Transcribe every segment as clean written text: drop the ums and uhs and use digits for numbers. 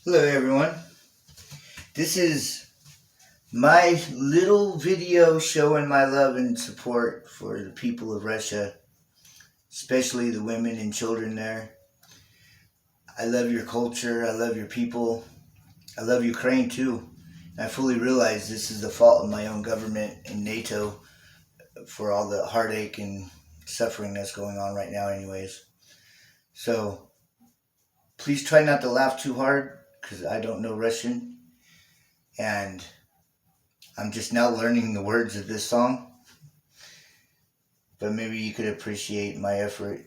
Hello everyone. This is my little video showing my love and support for the people of Russia, especially the women and children there. I love your culture, I love your people, I love Ukraine too. I fully realize this is the fault of my own government and NATO for all the heartache and suffering that's going on right now anyways. So please try not to laugh too hard because I don't know Russian and I'm just now learning the words of this song, but maybe you could appreciate my effort.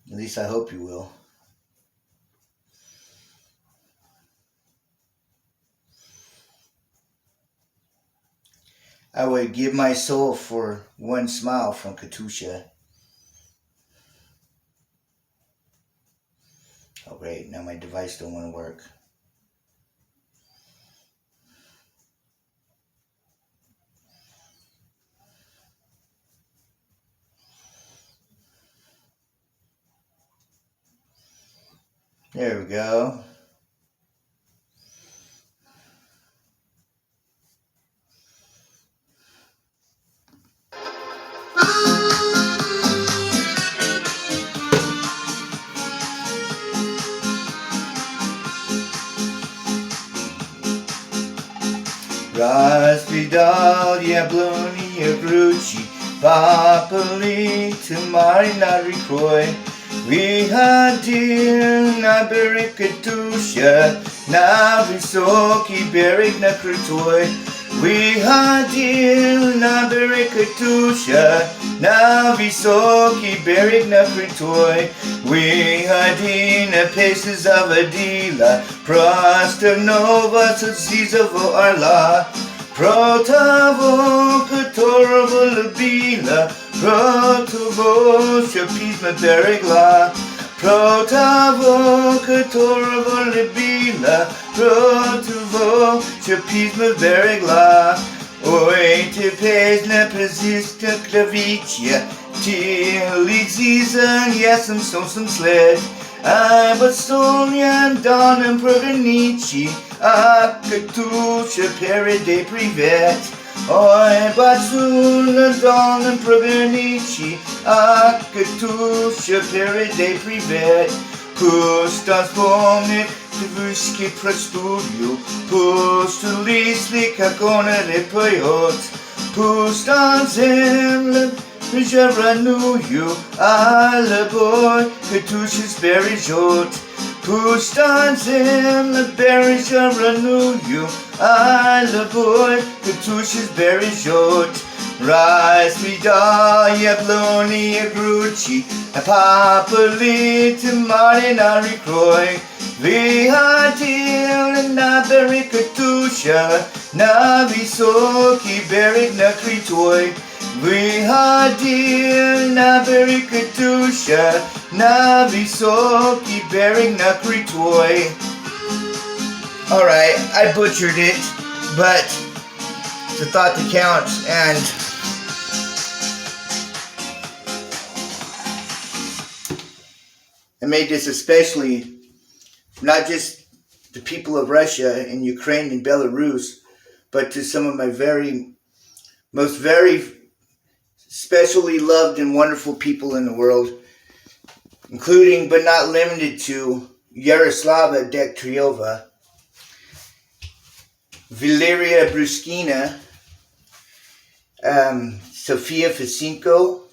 At least I hope you will. I would give my soul for one smile from Katyusha. Oh great, now my device don't want to work. There we go. Распидал яблони кручи, попали тумари над рекой. Выходил на берег Katyusha, на высокий берег на крутой. Выходил на берег Katyusha, на высокий берег на крутой. Выходи на песни заводила, простановаться сизого орла. Про того, которого любила, про того, что письма берегла. Про того, которого любила, про того, что письма берегла. Ой, ты песня прозиста клавичья, ты лети за ясным солнцем след. Ай, под солнцем danem прогоничи, а Katyusha передай привет. Ой, под солнцем danem прогоничи, а Katyusha передай привет. Пусть он вспомнит вышки простую, пусть улисли, как он поет. Пусть он землю прижарную, а любовь Katyusha сбережет. Пусть он землю прижарную, а любовь Katyusha сбережет. Распидал яблони кручи, попали тумари над рекой. Выходил на берег Katyusha, на высокий берег на крутой. Выходил на берег Katyusha, на высокий берег на крутой. Alright, I butchered it, but it's a thought that counts, and I made this especially not just the people of Russia and Ukraine and Belarus, but to some of my most very specially loved and wonderful people in the world, including but not limited to Yaroslava Dektriova, Valeria Bruskina, Sofia Ficinko,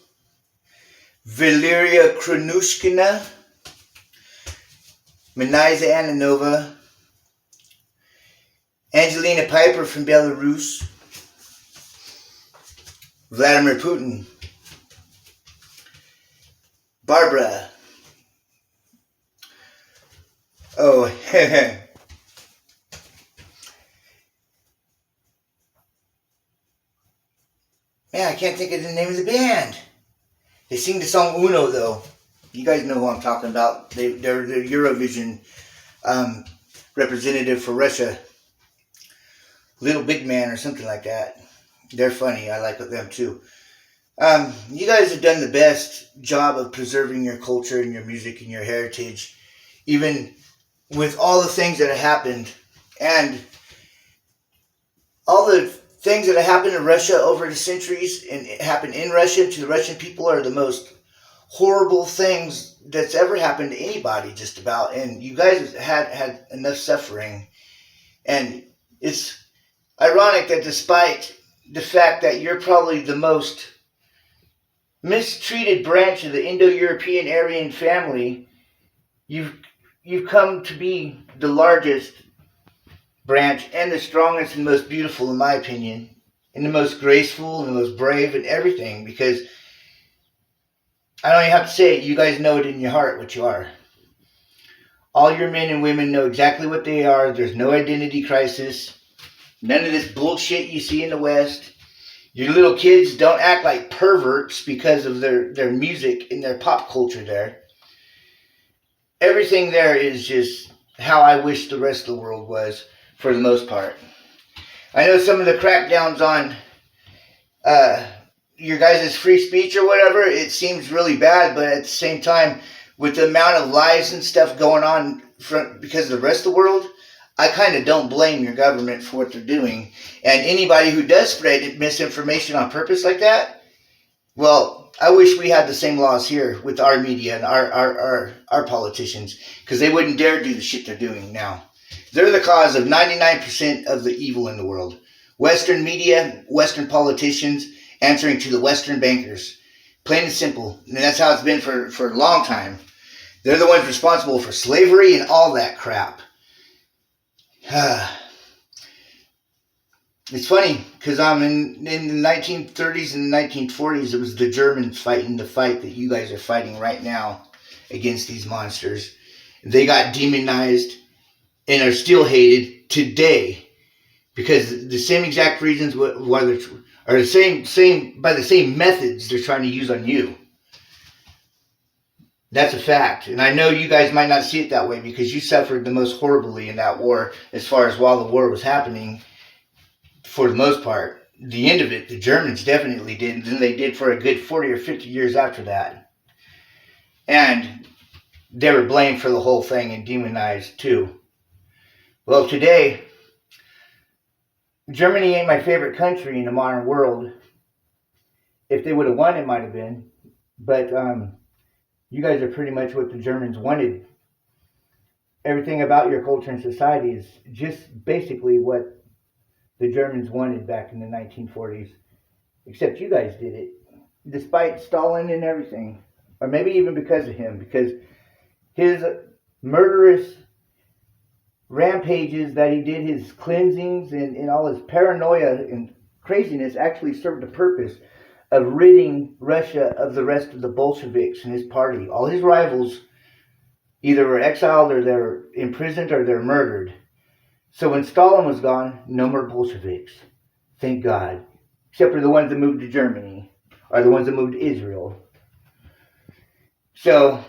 Valeria Kronushkina, Meniza Ananova, Angelina Piper from Belarus, Vladimir Putin, Barbara, man, I can't think of the name of the band. They sing the song Uno, though. You guys know who I'm talking about. They're the Eurovision representative for Russia. Little Big Man or something like that. They're funny. I like them too. You guys have done the best job of preserving your culture and your music and your heritage. Even with all the things that have happened, and all the things that have happened in Russia over the centuries and it happened in Russia to the Russian people are the most horrible things that's ever happened to anybody, just about. And you guys had enough suffering, and it's ironic that despite the fact that you're probably the most mistreated branch of the Indo-European Aryan family, you've come to be the largest branch and the strongest and most beautiful, in my opinion, and the most graceful and the most brave and everything, because I don't even have to say it, you guys know it in your heart what you are. All your men and women know exactly what they are. There's no identity crisis. None of this bullshit you see in the West. Your little kids don't act like perverts because of their music and their pop culture there. Everything there is just how I wish the rest of the world was, for the most part. I know some of the crackdowns on your guys' free speech or whatever, it seems really bad, but at the same time, with the amount of lies and stuff going on because of the rest of the world, I kind of don't blame your government for what they're doing. And anybody who does spread misinformation on purpose like that, well, I wish we had the same laws here with our media and our politicians, because they wouldn't dare do the shit they're doing now. They're the cause of 99% of the evil in the world. Western media, Western politicians, answering to the Western bankers. Plain and simple. And that's how it's been for a long time. They're the ones responsible for slavery and all that crap. It's funny, because in the 1930s and the 1940s, it was the Germans fighting the fight that you guys are fighting right now against these monsters. They got demonized and are still hated today, because the same exact reasons why they're are the same by the same methods they're trying to use on you. That's a fact. And I know you guys might not see it that way, because you suffered the most horribly in that war, as far as while the war was happening, for the most part. The end of it, the Germans definitely did, and then they did for a good 40 or 50 years after that. And they were blamed for the whole thing and demonized too. Well, today, Germany ain't my favorite country in the modern world. If they would have won, it might have been. But you guys are pretty much what the Germans wanted. Everything about your culture and society is just basically what the Germans wanted back in the 1940s. Except you guys did it, despite Stalin and everything. Or maybe even because of him. Because his murderous rampages that he did, his cleansings and all his paranoia and craziness, actually served the purpose of ridding Russia of the rest of the Bolsheviks and his party. All his rivals either were exiled, or they're imprisoned, or they're murdered. So when Stalin was gone, no more Bolsheviks. Thank God. Except for the ones that moved to Germany, or the ones that moved to Israel. So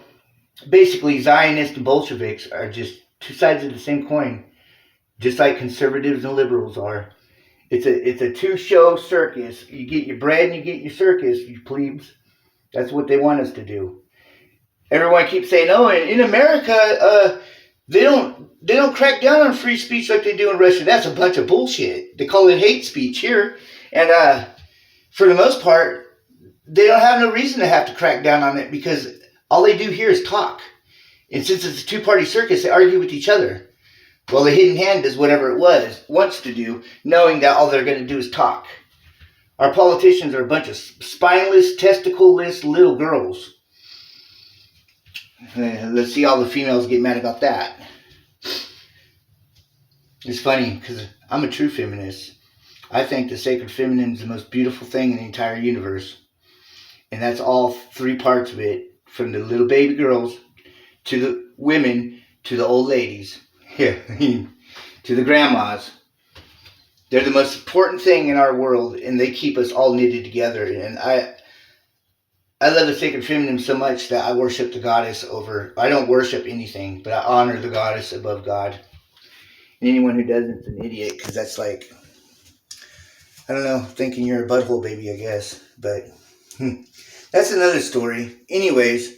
basically, Zionists and Bolsheviks are just two sides of the same coin, just like conservatives and liberals are. It's a two-show circus. You get your bread and you get your circus, you plebes. That's what they want us to do. Everyone keeps saying, "Oh, in America, they don't crack down on free speech like they do in Russia." That's a bunch of bullshit. They call it hate speech here, and for the most part, they don't have no reason to have to crack down on it, because all they do here is talk. And since it's a two-party circus, they argue with each other. Well, the hidden hand does whatever it wants to do, knowing that all they're going to do is talk. Our politicians are a bunch of spineless, testicle-less little girls. Let's see all the females get mad about that. It's funny, because I'm a true feminist. I think the sacred feminine is the most beautiful thing in the entire universe. And that's all three parts of it, from the little baby girls to the women to the old ladies. Yeah, to the grandmas. They're the most important thing in our world, and they keep us all knitted together. And I love the sacred feminine so much that I worship the goddess over. I don't worship anything, but I honor the goddess above God. And anyone who doesn't is an idiot, because that's like, I don't know, thinking you're a butthole baby, I guess. But that's another story. Anyways,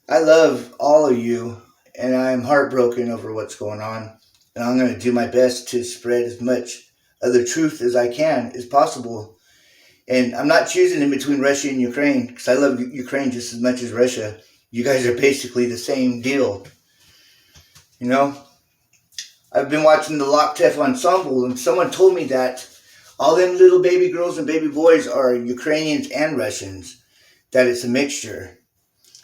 I love all of you, and I'm heartbroken over what's going on. And I'm going to do my best to spread as much of the truth as I can, as possible. And I'm not choosing in between Russia and Ukraine, because I love Ukraine just as much as Russia. You guys are basically the same deal. You know? I've been watching the Loktev Ensemble, and someone told me that all them little baby girls and baby boys are Ukrainians and Russians, that it's a mixture.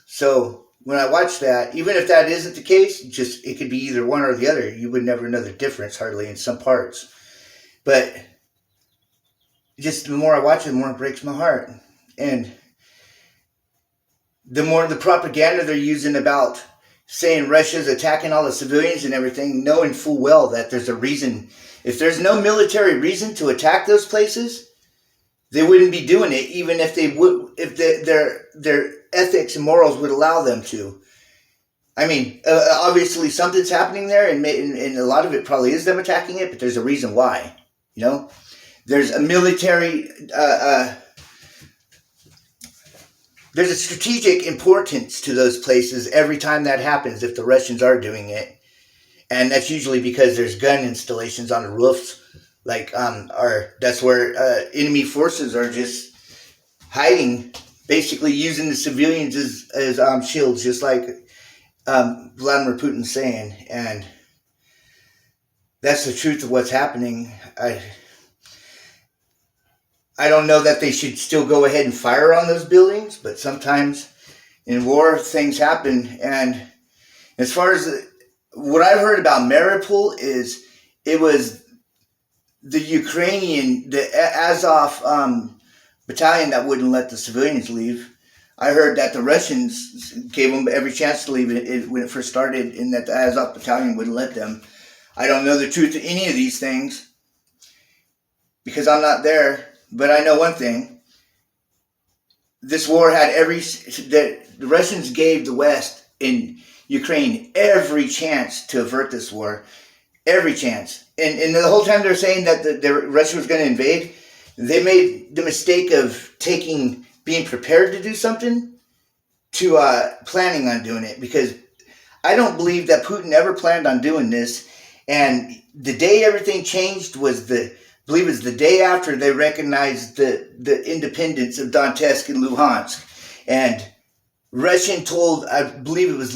So when I watch that, even if that isn't the case, just it could be either one or the other. You would never know the difference hardly in some parts. But just the more I watch it, the more it breaks my heart. And the more the propaganda they're using about saying Russia's attacking all the civilians and everything, knowing full well that there's a reason. If there's no military reason to attack those places, they wouldn't be doing it, even if they would, if their ethics and morals would allow them to. I mean, obviously something's happening there, and a lot of it probably is them attacking it, but there's a reason why. You know, there's a military. There's a strategic importance to those places every time that happens if the Russians are doing it. And that's usually because there's gun installations on the roofs. That's where enemy forces are just hiding, basically using the civilians as shields, just like Vladimir Putin's saying. And that's the truth of what's happening. I don't know that they should still go ahead and fire on those buildings, but sometimes in war things happen. And as far as what I've heard about Mariupol is it was the Ukrainian, the Azov battalion that wouldn't let the civilians leave. I heard that the Russians gave them every chance to leave when it first started, and that the Azov battalion wouldn't let them. I don't know the truth of any of these things because I'm not there. But I know one thing. This war had the Russians gave the West in Ukraine every chance to avert this war. Every chance. And the whole time they're saying that Russia was going to invade, they made the mistake of being prepared to do something to planning on doing it. Because I don't believe that Putin ever planned on doing this. And the day everything changed was I believe it's the day after they recognized the independence of Donetsk and Luhansk. And Putin told, I believe it was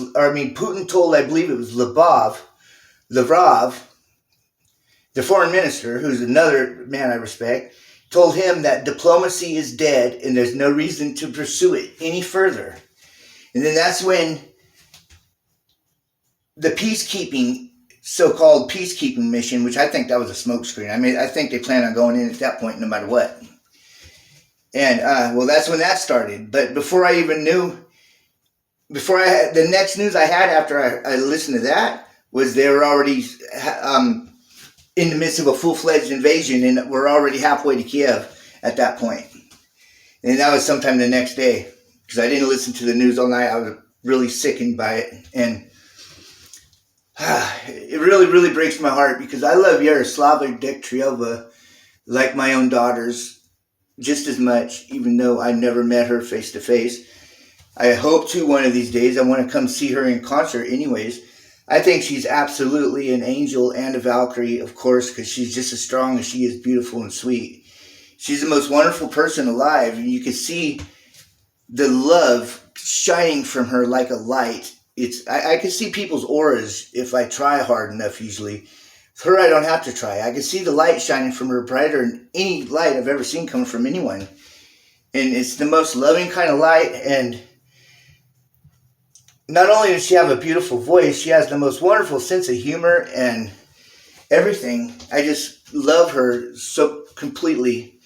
Lavrov, the foreign minister, who's another man I respect, told him that diplomacy is dead and there's no reason to pursue it any further. And then that's when the so-called peacekeeping mission, which I think that was a smokescreen. I mean, I think they plan on going in at that point no matter what. And, that's when that started. But the next news I had after I listened to that was they were already in the midst of a full-fledged invasion, and we're already halfway to Kiev at that point. And that was sometime the next day, because I didn't listen to the news all night. I was really sickened by it. And it really, really breaks my heart because I love Yaroslava Dektrieva like my own daughters just as much, even though I never met her face to face. I hope to one of these days. I want to come see her in concert anyways. I think she's absolutely an angel and a Valkyrie, of course, because she's just as strong as she is beautiful and sweet. She's the most wonderful person alive, and you can see the love shining from her like a light. I can see people's auras if I try hard enough usually. With her, I don't have to try. I can see the light shining from her brighter than any light I've ever seen coming from anyone. And it's the most loving kind of light. And not only does she have a beautiful voice, she has the most wonderful sense of humor and everything. I just love her so completely.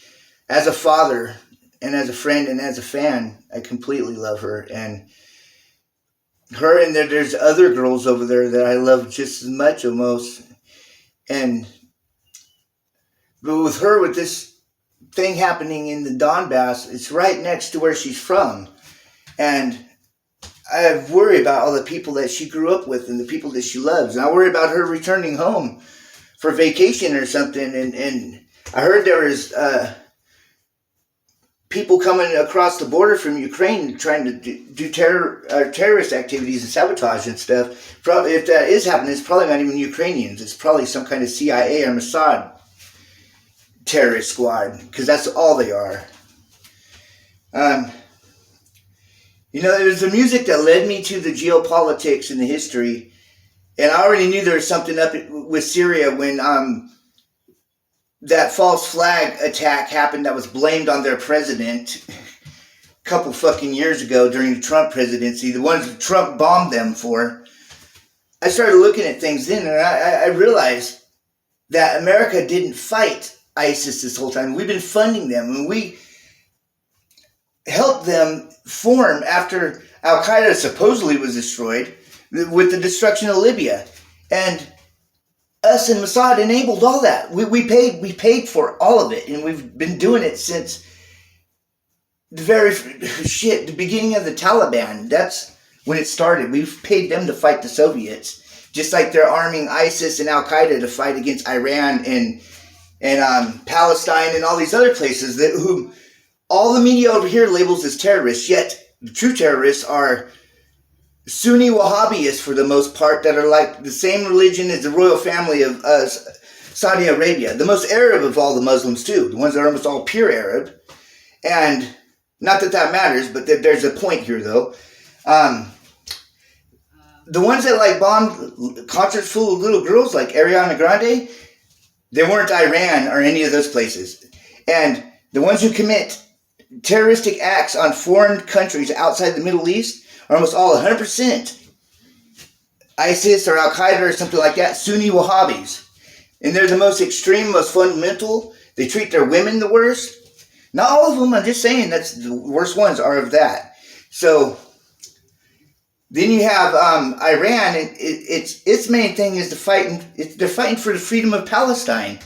As a father and as a friend and as a fan, I completely love her. And her and there's other girls over there that I love just as much almost. But with her, with this thing happening in the Donbass, it's right next to where she's from. And I worry about all the people that she grew up with and the people that she loves. And I worry about her returning home for vacation or something. And I heard there was people coming across the border from Ukraine trying to do terrorist activities and sabotage and stuff. If that is happening, it's probably not even Ukrainians. It's probably some kind of CIA or Mossad terrorist squad, because that's all they are. You know, it was the music that led me to the geopolitics and the history, and I already knew there was something up with Syria when that false flag attack happened that was blamed on their president a couple fucking years ago during the Trump presidency, the ones that Trump bombed them for. I started looking at things then, and I realized that America didn't fight ISIS this whole time. We've been funding them, and we helped them form after Al-Qaeda supposedly was destroyed with the destruction of Libya. And us and Mossad enabled all that. We paid for all of it, and we've been doing it since the beginning of the Taliban. That's when it started. We've paid them to fight the Soviets, just like they're arming ISIS and Al-Qaeda to fight against Iran and Palestine and all these other places who all the media over here labels as terrorists. Yet the true terrorists are Sunni Wahhabis for the most part, that are like the same religion as the royal family of Saudi Arabia. The most Arab of all the Muslims too. The ones that are almost all pure Arab. And not that that matters, but there's a point here though. The ones that like bombed concerts full of little girls like Ariana Grande, they weren't Iran or any of those places. And the ones who commit terroristic acts on foreign countries outside the Middle East are almost all 100% ISIS or Al-Qaeda or something like that, Sunni Wahhabis. And they're the most extreme, most fundamental. They treat their women the worst. Not all of them, I'm just saying that's the worst ones are of that. So then you have Iran. Its main thing is they're fighting for the freedom of Palestine,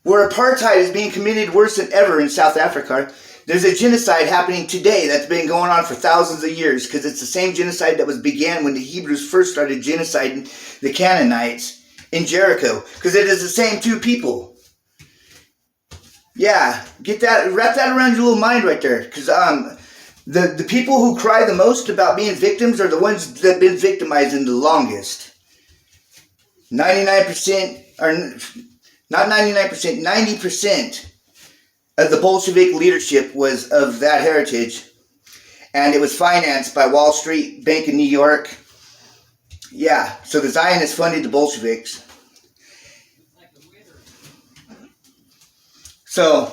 where apartheid is being committed worse than ever in South Africa. There's a genocide happening today that's been going on for thousands of years, because it's the same genocide that began when the Hebrews first started genociding the Canaanites in Jericho, because it is the same two people. Yeah, wrap that around your little mind right there, because the people who cry the most about being victims are the ones that have been victimizing the longest. 99%, or not 99%, 90% of the Bolshevik leadership was of that heritage, and it was financed by Wall Street, Bank of New York. Yeah, so the Zionists funded the Bolsheviks. So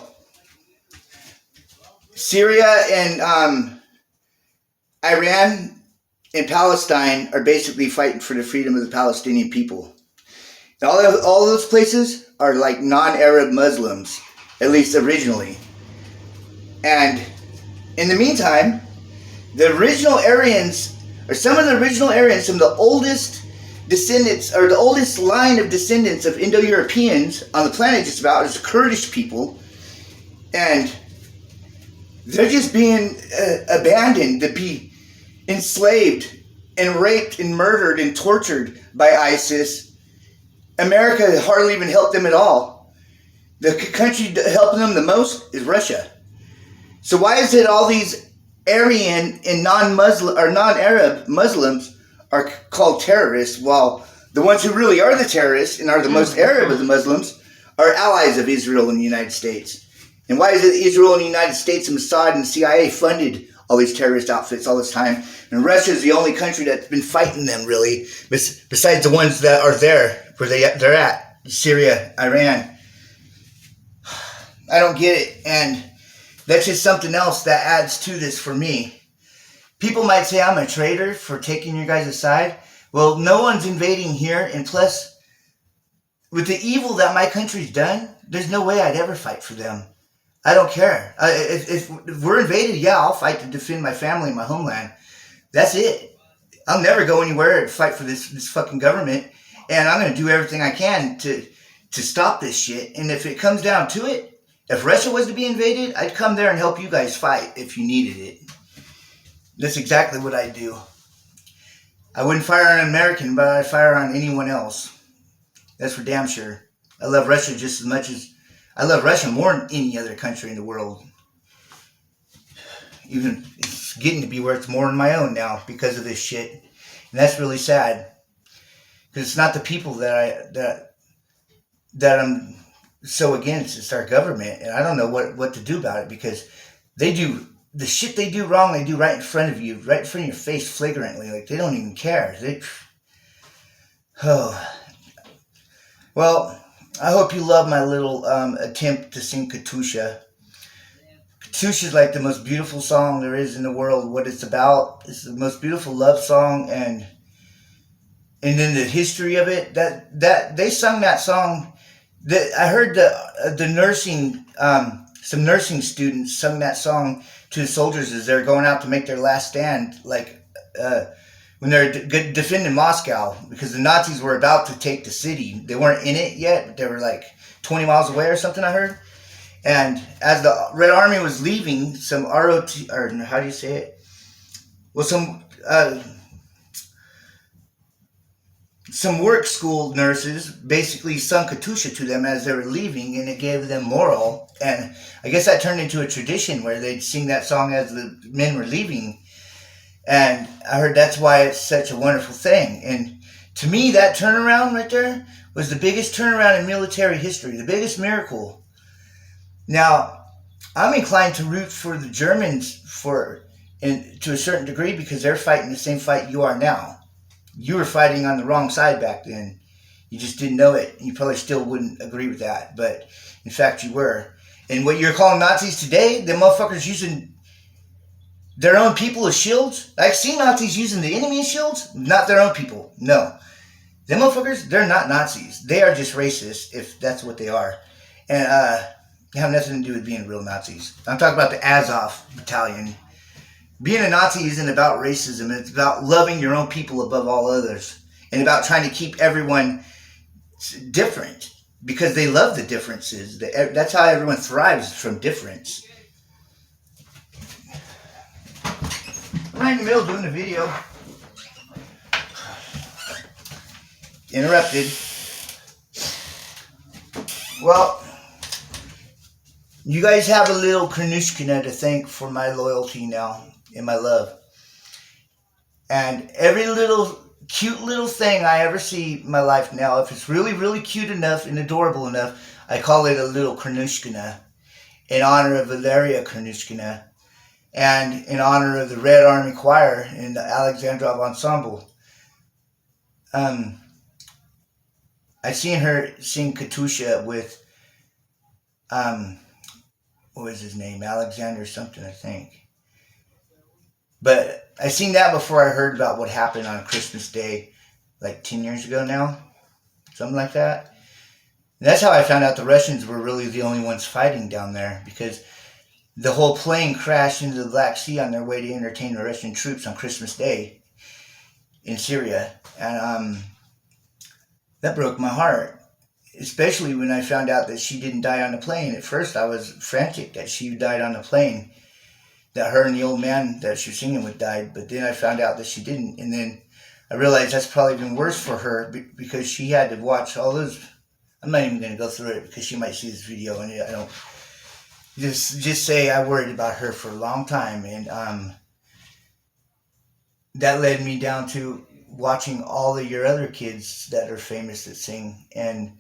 Syria and Iran and Palestine are basically fighting for the freedom of the Palestinian people. And all those places are like non-Arab Muslims, at least originally. And in the meantime, the original Aryans, or some of the original Aryans, some of the oldest descendants, or the oldest line of descendants of Indo-Europeans on the planet just about, is the Kurdish people. And they're just being abandoned to be enslaved and raped and murdered and tortured by ISIS. America hardly even helped them at all. The country helping them the most is Russia. So why is it all these Aryan and non-Muslim or non-Arab Muslims are called terrorists, while the ones who really are the terrorists and are the most Arab of the Muslims are allies of Israel and the United States? And why is it Israel and the United States and Mossad and CIA funded all these terrorist outfits all this time, and Russia is the only country that's been fighting them really, besides the ones that are there where they're at, Syria, Iran? I don't get it, and that's just something else that adds to this for me. People might say I'm a traitor for taking your guys' side. Well, no one's invading here, and plus, with the evil that my country's done, there's no way I'd ever fight for them. I don't care. If we're invaded, yeah, I'll fight to defend my family and my homeland. That's it. I'll never go anywhere and fight for this fucking government, and I'm going to do everything I can to stop this shit. And if it comes down to it, if Russia was to be invaded, I'd come there and help you guys fight if you needed it. That's exactly what I'd do. I wouldn't fire on an American, but I'd fire on anyone else. That's for damn sure. I love Russia just as much as I love Russia more than any other country in the world. even it's getting to be worth more than my own now because of this shit. And that's really sad. Because it's not the people that I'm so against. It's our government, and I don't know what to do about it, because they do the shit they do wrong. They do right in front of you, right in front of your face, flagrantly. Like, they don't even care. Well, I hope you love my little attempt to sing Katyusha. Katyusha is like the most beautiful song there is in the world. What it's about, it's the most beautiful love song, and then the history of it. That they sung that song. I heard the nursing, some nursing students sung that song to the soldiers as they're going out to make their last stand, like when they're defending Moscow, because the Nazis were about to take the city. They weren't in it yet, but they were like 20 miles away or something, I heard. And as the Red Army was leaving, some ROT, or how do you say it? Well, some work school nurses basically sung Katyusha to them as they were leaving, and it gave them morale. And I guess that turned into a tradition where they'd sing that song as the men were leaving. And I heard that's why it's such a wonderful thing. And to me, that turnaround right there was the biggest turnaround in military history, the biggest miracle. Now, I'm inclined to root for the Germans to a certain degree, because they're fighting the same fight you are now. You were fighting on the wrong side back then. You just didn't know it. You probably still wouldn't agree with that, but in fact you were. And what you're calling Nazis today, the motherfuckers using their own people as shields. I've seen Nazis using the enemy as shields, not their own people. No. Them motherfuckers, they're not Nazis. They are just racist, if that's what they are. And they have nothing to do with being real Nazis. I'm talking about the Azov battalion. Being a Nazi isn't about racism. It's about loving your own people above all others. And about trying to keep everyone different, because they love the differences. That's how everyone thrives, from difference. I'm right in the middle of doing the video. Interrupted. Well, you guys have a little Katyusha to thank for my loyalty now and my love. And every little cute little thing I ever see in my life now, if it's really, really cute enough and adorable enough, I call it a little Katyusha, in honor of Valeria Katyusha, and in honor of the Red Army Choir and the Alexandrov Ensemble. I seen her sing Katyusha with, what was his name? Alexander something, I think. But I seen that before I heard about what happened on Christmas Day, like 10 years ago now. Something like that. And that's how I found out the Russians were really the only ones fighting down there, because the whole plane crashed into the Black Sea on their way to entertain the Russian troops on Christmas Day in Syria. And that broke my heart, especially when I found out that she didn't die on the plane. At first, I was frantic that she died on the plane, that her and the old man that she was singing with died. But then I found out that she didn't. And then I realized that's probably even worse for her, because she had to watch all those. I'm not even going to go through it, because she might see this video, and I don't. Just say I worried about her for a long time. And that led me down to watching all of your other kids that are famous that sing, and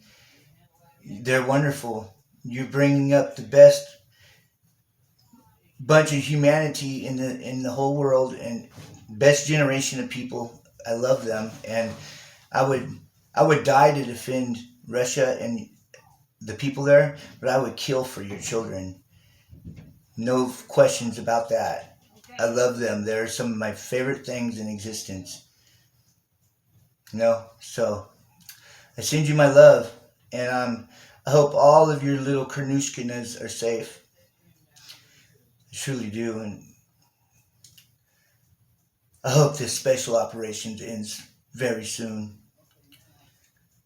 they're wonderful. You're bringing up the best bunch of humanity in the whole world, and best generation of people. I love them, and I would die to defend Russia and the people there, but I would kill for your children. No questions about that. I love them. They're some of my favorite things in existence. So I send you my love, and I hope all of your little Katyushas are safe. I truly do, and I hope this special operation ends very soon.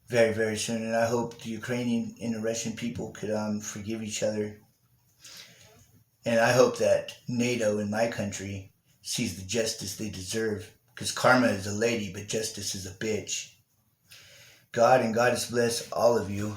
Very, very soon. And I hope the Ukrainian and the Russian people could forgive each other. And I hope that NATO in my country sees the justice they deserve. Because karma is a lady, but justice is a bitch. God and Goddess bless all of you.